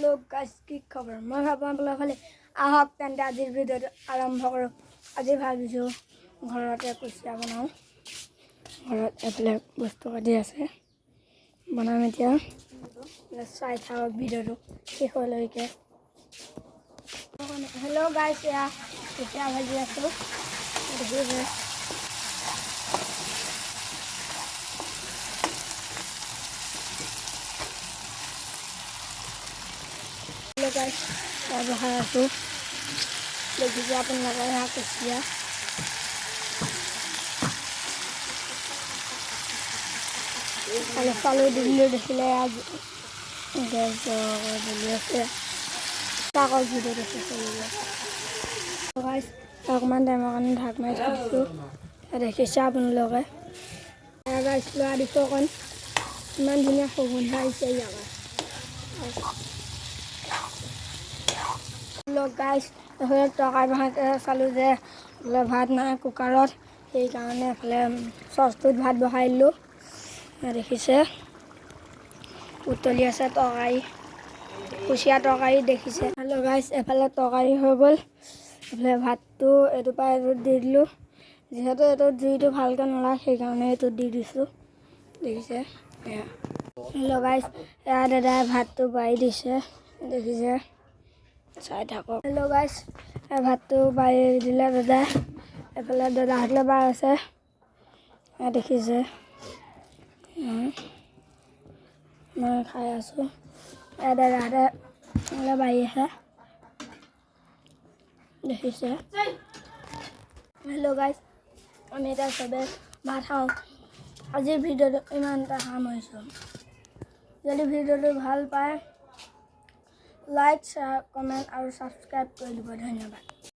লোক গাইজ কি খবৰ মই আপোনালোকৰ ফালে আহক তেন্তে আজিৰ ভিডিঅ'টো আৰম্ভ কৰোঁ আজি ভাবিছোঁ ঘৰতে কুচিয়া বনাওঁ ঘৰত এফালে বস্তু কাটি আছে বনাম এতিয়া চাই থাকক ভিডিঅ'টো শেষলৈকে হেল্ল' গাইজ এয়া কুচিয়া ভাজি আছোঁ দেখিছে guys, bahar aku lagi siapa namanya aku ya kalau dulu di sini aja guys dulu ya takut gitu di sini guys aku mana makan dak macam itu ada siapa namanya ya guys lu ada pokon mandinya pokon hai saya Hello guys, এফালে তৰকাৰী বনাওঁতে চালোঁ যে এফালে ভাত নাই কুকাৰত সেইকাৰণে এফালে চচটোত ভাত বহাই দিলোঁ দেখিছে উতলি আছে তৰকাৰী কুচিয়া তৰকাৰী দেখিছে হেল্ল' গাইছ এফালে তৰকাৰী হৈ গ'ল এফালে ভাতটো এইটোৰ পৰা এইটোত দি দিলোঁ যিহেতু এইটোত জুইটো ভালকৈ নলয় সেইকাৰণে এইটোত দি দিছোঁ দেখিছে হেল্ল' গাইছ এয়া দাদাই ভাতটো বাঢ়ি দিছে দেখিছে চাই থাকক হেল্ল' গাইছ ভাতটো বাঢ়ি দিলে দাদা এফালে দাদাহঁতলৈ বাৰ আছে দেখিছে মই খাই আছোঁ দাদাহঁতে বাঢ়ি আছে দেখিছে হেল্ল' গাইছ আমি এতিয়া চবে ভাত খাওঁ আজিৰ ভিডিঅ'টো ইমানটা সামৰিছোঁ যদি ভিডিঅ'টো ভাল পায় লাইক শ্বেয়াৰ কমেণ্ট আৰু ছাবস্ক্ৰাইব কৰি দিব ধন্যবাদ